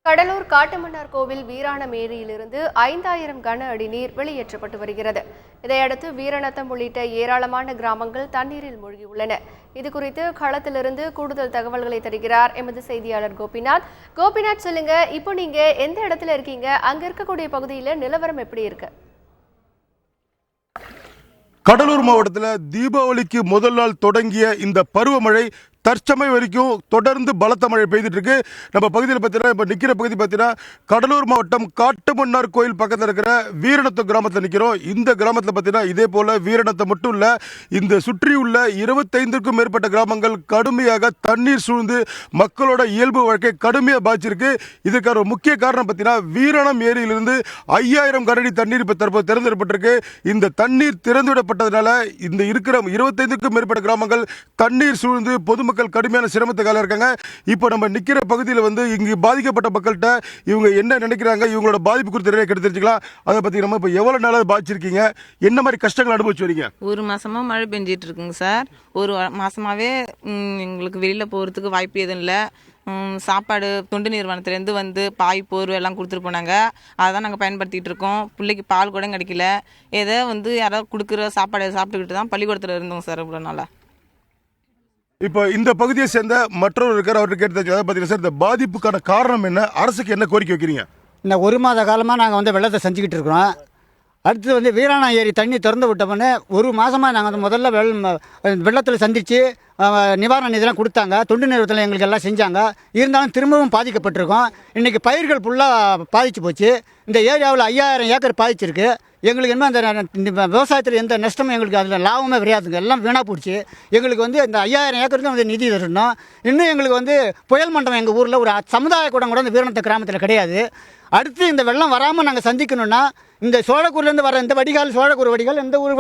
கடலூர் காட்டுமன்னார் கோவில் வீராணம் ஏரியிலிருந்து 5000 கன அடி நீர் வெளியேற்றப்பட்டு வருகிறது. இதையடுத்து வீரநத்தம் உள்ளிட்ட ஏராளமான கிராமங்கள் தண்ணீரில் மூழ்கியுள்ளன. இதுகுறித்து களத்திலிருந்து கூடுதல் தகவல்களை தருகிறார் எமது செய்தியாளர் கோபிநாத். கோபிநாத், சொல்லுங்க, இப்போ நீங்க எந்த இடத்துல இருக்கீங்க? அங்க இருக்கக்கூடிய பகுதியில நிலவரம் எப்படி இருக்கு? கடலூர் மாவட்டத்தில் தீபாவளிக்கு முதல் நாள் தொடங்கிய இந்த பருவமழை தற்சமயம் வரைக்கும் தொடர்ந்து பலத்த மழை பெய்துட்டு இருக்கு. நம்ம பகுதியில் பார்த்தீங்கன்னா இப்போ நிற்கிற பகுதி பார்த்தீங்கன்னா கடலூர் மாவட்டம் காட்டுமன்னார் கோயில் பக்கத்தில் இருக்கிற வீரநத்தம் கிராமத்தில் நிற்கிறோம். இந்த கிராமத்தில் பார்த்தீங்கன்னா இதே போல வீரநத்தம் மட்டும் இல்லை, இந்த சுற்றியுள்ள 25க்கும் மேற்பட்ட கிராமங்கள் கடுமையாக தண்ணீர் சூழ்ந்து மக்களோட இயல்பு வாழ்க்கை கடுமையாக பாதிச்சிருக்கு. இதுக்கான ஒரு முக்கிய காரணம் பார்த்தீங்கன்னா வீரணம் ஏரியிலிருந்து 5000 கனஅடி தண்ணீர் இப்போ தற்போது திறந்துவிடப்பட்டிருக்கு. இந்த தண்ணீர் திறந்துவிடப்பட்டதுனால இந்த இருக்கிற 25க்கும் மேற்பட்ட கிராமங்கள் தண்ணீர் சூழ்ந்து பொதுமக்கள் கடுமையான சிரமத்துக்காக இருக்காங்க. இப்போ நம்ம நிக்கிற பகுதியில் இங்கு பாதிக்கப்பட்ட மக்கள்கிட்ட இவங்க என்ன நினைக்கிறாங்க, இவங்களோட பாதிப்பு குறித்து நிறைய தெரிஞ்சுக்கலாம். அதை பத்தி நம்ம இப்போ எவ்வளவு நாளாக பாதிச்சிருக்கீங்க, என்ன மாதிரி கஷ்டங்கள் அனுபவிச்சு வரீங்க? ஒரு மாசமா மழை பெஞ்சிட்டு இருக்குங்க சார். ஒரு மாசமாவே எங்களுக்கு வெளியில போறதுக்கு வாய்ப்பு எதுவும் இல்லை. சாப்பாடு தொண்டு நிறுவனத்துலேருந்து வந்து பாய் போர்வை எல்லாம் கொடுத்துட்டு போனாங்க. அதை தான் நாங்கள் பயன்படுத்திகிட்டு இருக்கோம். பிள்ளைக்கு பால் கூட கிடைக்கல. ஏதோ யாராவது கொடுக்குற சாப்பாடு சாப்பிட்டுக்கிட்டு தான் பள்ளிக்கூடத்தில் இருந்தோம் சார் இவ்வளோ நாளாக. இப்போ இந்த பகுதியை சேர்ந்த மற்றொரு இருக்கார், அவர்கிட்ட கேட்டு பார்த்தீங்கன்னா சார், இந்த பாதிப்புக்கான காரணம் என்ன, அரசுக்கு என்ன கோரிக்கை வைக்கிறீங்க? இந்த ஒரு மாத காலமாக நாங்கள் வெள்ளத்தை செஞ்சுக்கிட்டு இருக்கிறோம். அடுத்து வீராணம் ஏரி தண்ணி திறந்து விட்டோம்னு ஒரு மாதமாக நாங்கள் முதல்ல வெள்ளத்தில் சந்தித்து நிவாரண நிதியெல்லாம் கொடுத்தாங்க. தொண்டு நிறுவனத்தில் எங்களுக்கு எல்லாம் செஞ்சாங்க. இருந்தாலும் திரும்பவும் பாதிக்கப்பட்டிருக்கோம். இன்றைக்கி பயிர்கள் ஃபுல்லாக பாதிச்சு போச்சு. இந்த ஏரியாவில் 5000 ஏக்கர் பாதிச்சிருக்கு. எங்களுக்கு என்ன அந்த விவசாயத்தில் எந்த நஷ்டமும் எங்களுக்கு அதில் லாபமே கிடையாதுங்க. எல்லாம் வீணாக போச்சு. எங்களுக்கு இந்த 5000 ஏக்கருக்கு நிதி தரணும். இன்னும் எங்களுக்கு புயல் மண்டபம் எங்கள் ஊரில் ஒரு சமுதாய கூடம் கூட இந்த வீரநத்த கிராமத்தில் கிடையாது. அடுத்து இந்த வெள்ளம் வராமல் நாங்கள் சந்திக்கணும்னா இந்த சோழக்கூர்லேருந்து வர இந்த வடிகால், சோழக்கூர் வடிகால், இந்த ஊர்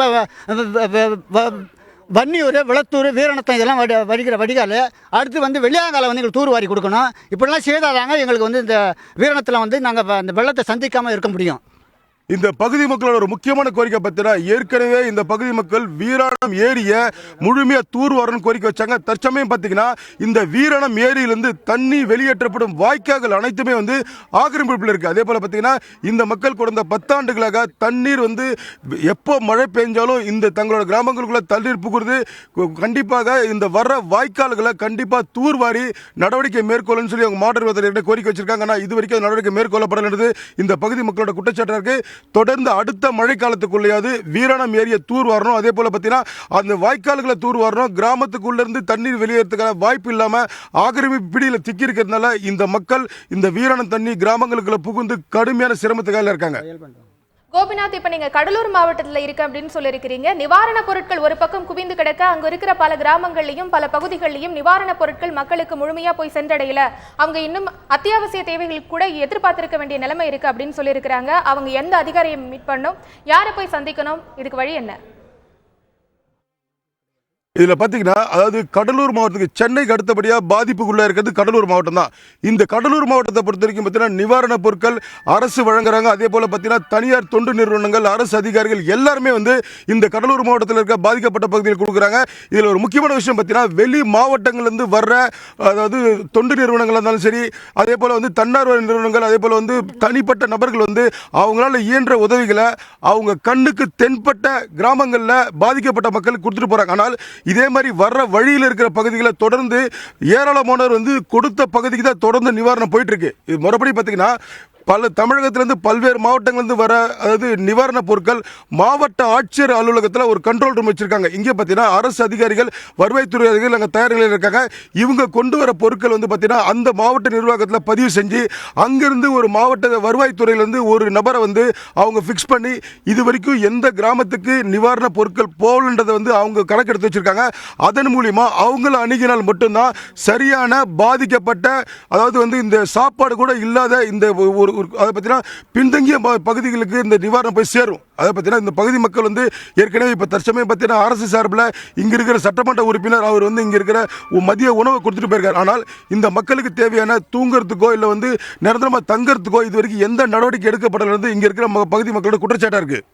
வன்னியூர், விளத்தூர், வீரநத்தம் இதெல்லாம் வடிக்கிற வடிகால். அடுத்து வெளியாங்கால எங்களுக்கு தூர் வாரி கொடுக்கணும். இப்படிலாம் செய்தாதாங்க எங்களுக்கு இந்த வீரநத்தில் நாங்கள் இந்த வெள்ளத்தை சந்திக்காமல் இருக்க முடியும். இந்த பகுதி மக்களோட ஒரு முக்கியமான கோரிக்கை பார்த்தீங்கன்னா, ஏற்கனவே இந்த பகுதி மக்கள் வீராணம் ஏரியை முழுமையாக தூர் வரணும்னு கோரிக்கை வச்சாங்க. தற்சமயம் பார்த்தீங்கன்னா இந்த வீராணம் ஏரியிலிருந்து தண்ணி வெளியேற்றப்படும் வாய்க்கால்கள் அனைத்துமே ஆக்கிரமிப்பில் இருக்குது. அதே போல் பார்த்தீங்கன்னா இந்த மக்கள் கடந்த 10 ஆண்டுகளாக தண்ணீர் எப்போ மழை பெஞ்சாலும் இந்த தங்களோட கிராமங்களுக்குள்ள தண்ணீர் புகுறது. கண்டிப்பாக இந்த வர்ற வாய்க்கால்களை கண்டிப்பாக தூர்வாரி நடவடிக்கை மேற்கொள்ளுன்னு சொல்லி அவங்க மாவட்ட நிர்வாகத்திட்ட கோரிக்கை வச்சிருக்காங்க. ஆனால் இது வரைக்கும் நடவடிக்கை மேற்கொள்ளப்படலது இந்த பகுதி மக்களோட குற்றச்சாட்டாக இருக்குது. தொடர்ந்து அடுத்த மழை காலத்துக்குள்ளேயாவது வீராணம் ஏரியை தூர் வரணும். அதே போல பார்த்தீங்கன்னா அந்த வாய்க்கால்களை தூர் வரணும். கிராமத்துக்குள்ள இருந்து தண்ணீர் வெளியேறதுக்கான வாய்ப்பு இல்லாமல் ஆக்கிரமிப்பு பிடியில் திக்கி இருக்கிறதுனால இந்த மக்கள் இந்த வீராணம் தண்ணி கிராமங்களுக்குள்ள புகுந்து கடுமையான சிரமத்துக்காக இருக்காங்க. கோபிநாத், இப்ப நீங்க கடலூர் மாவட்டத்தில் இருக்கு அப்படின்னு சொல்லியிருக்கிறீங்க. நிவாரண பொருட்கள் ஒரு பக்கம் குவிந்து கிடக்க, அங்க இருக்கிற பல கிராமங்கள்லயும் பல பகுதிகளிலும் நிவாரண பொருட்கள் மக்களுக்கு முழுமையா போய் சென்றடையல. அவங்க இன்னும் அத்தியாவசிய தேவைகள் கூட எதிர்பார்த்திருக்க வேண்டிய நிலைமை இருக்கு அப்படின்னு சொல்லியிருக்கிறாங்க. அவங்க எந்த அதிகாரியை மீட் பண்ணணும், யாரை போய் சந்திக்கணும், இதுக்கு வழி என்ன? இதில் பார்த்தீங்கன்னா, அதாவது கடலூர் மாவட்டத்துக்கு சென்னைக்கு அடுத்தபடியாக பாதிப்புக்குள்ளே இருக்கிறது கடலூர் மாவட்டம் தான். இந்த கடலூர் மாவட்டத்தை பொறுத்த வரைக்கும் பார்த்தீங்கன்னா நிவாரணப் பொருட்கள் அரசு வழங்குறாங்க. அதே போல் பார்த்தீங்கன்னா தனியார் தொண்டு நிறுவனங்கள், அரசு அதிகாரிகள் எல்லாருமே இந்த கடலூர் மாவட்டத்தில் இருக்க பாதிக்கப்பட்ட பகுதியில் கொடுக்குறாங்க. இதில் ஒரு முக்கியமான விஷயம் பார்த்தீங்கன்னா, வெளி மாவட்டங்கள்லேருந்து வர்ற அதாவது தொண்டு நிறுவனங்களாக இருந்தாலும் சரி, அதே போல் தன்னார்வ நிறுவனங்கள், அதே போல் தனிப்பட்ட நபர்கள் அவங்களால இயன்ற உதவிகளை அவங்க கண்ணுக்கு தென்பட்ட கிராமங்களில் பாதிக்கப்பட்ட மக்களுக்கு கொடுத்துட்டு போகிறாங்க. ஆனால் இதே மாதிரி வர்ற வழியில் இருக்கிற பகுதிகளை தொடர்ந்து ஏராளமானவர் கொடுத்த பகுதிக்கு தான் தொடர்ந்து நிவாரணம் போயிட்டு இருக்கு. இது முறைப்படி பார்த்தீங்கன்னா தமிழகத்திலிருந்து பல்வேறு மாவட்டங்களிலிருந்து வர அதாவது நிவாரணப் பொருட்கள் மாவட்ட ஆட்சியர் அலுவலகத்தில் ஒரு கண்ட்ரோல் ரூம் வச்சிருக்காங்க. இங்கே பார்த்தீங்கன்னா அரசு அதிகாரிகள், வருவாய்த்துறை அதிகாரிகள் அங்கே தயார் நிலையில் இருக்காங்க. இவங்க கொண்டு வர பொருட்கள் பார்த்தீங்கன்னா அந்த மாவட்ட நிர்வாகத்தில் பதிவு செஞ்சு அங்கிருந்து ஒரு மாவட்ட வருவாய்த்துறையிலேருந்து ஒரு நபரை அவங்க ஃபிக்ஸ் பண்ணி இது வரைக்கும் எந்த கிராமத்துக்கு நிவாரணப் பொருட்கள் போகலன்றதை அவங்க கணக்கெடுத்து வச்சிருக்காங்க. அதன் மூலியமா அவங்கள அணுகினால் மட்டும்தான் சரியான பாதிக்கப்பட்ட அதாவது இந்த சாப்பாடு கூட இல்லாத இந்த ஒரு அதை பார்த்தீங்கன்னா பின்தங்கிய பகுதிகளுக்கு இந்த நிவாரணம் போய் சேரும். அதை பார்த்தீங்கன்னா இந்த பகுதி மக்கள் ஏற்கனவே இப்போ தற்சமயம் பார்த்தீங்கன்னா அரசு சார்பில் இங்கே இருக்கிற சட்டமன்ற உறுப்பினர் அவர் இங்கே இருக்கிற மதிய உணவை கொடுத்துட்டு போயிருக்கார். ஆனால் இந்த மக்களுக்கு தேவையான தூங்குறதுக்கோ இல்லை நிரந்தரமாக தங்கறதுக்கோ இது வரைக்கும் எந்த நடவடிக்கை எடுக்கப்படல இங்கே இருக்கிற பகுதி மக்களோட குற்றச்சாட்டாக இருக்குது.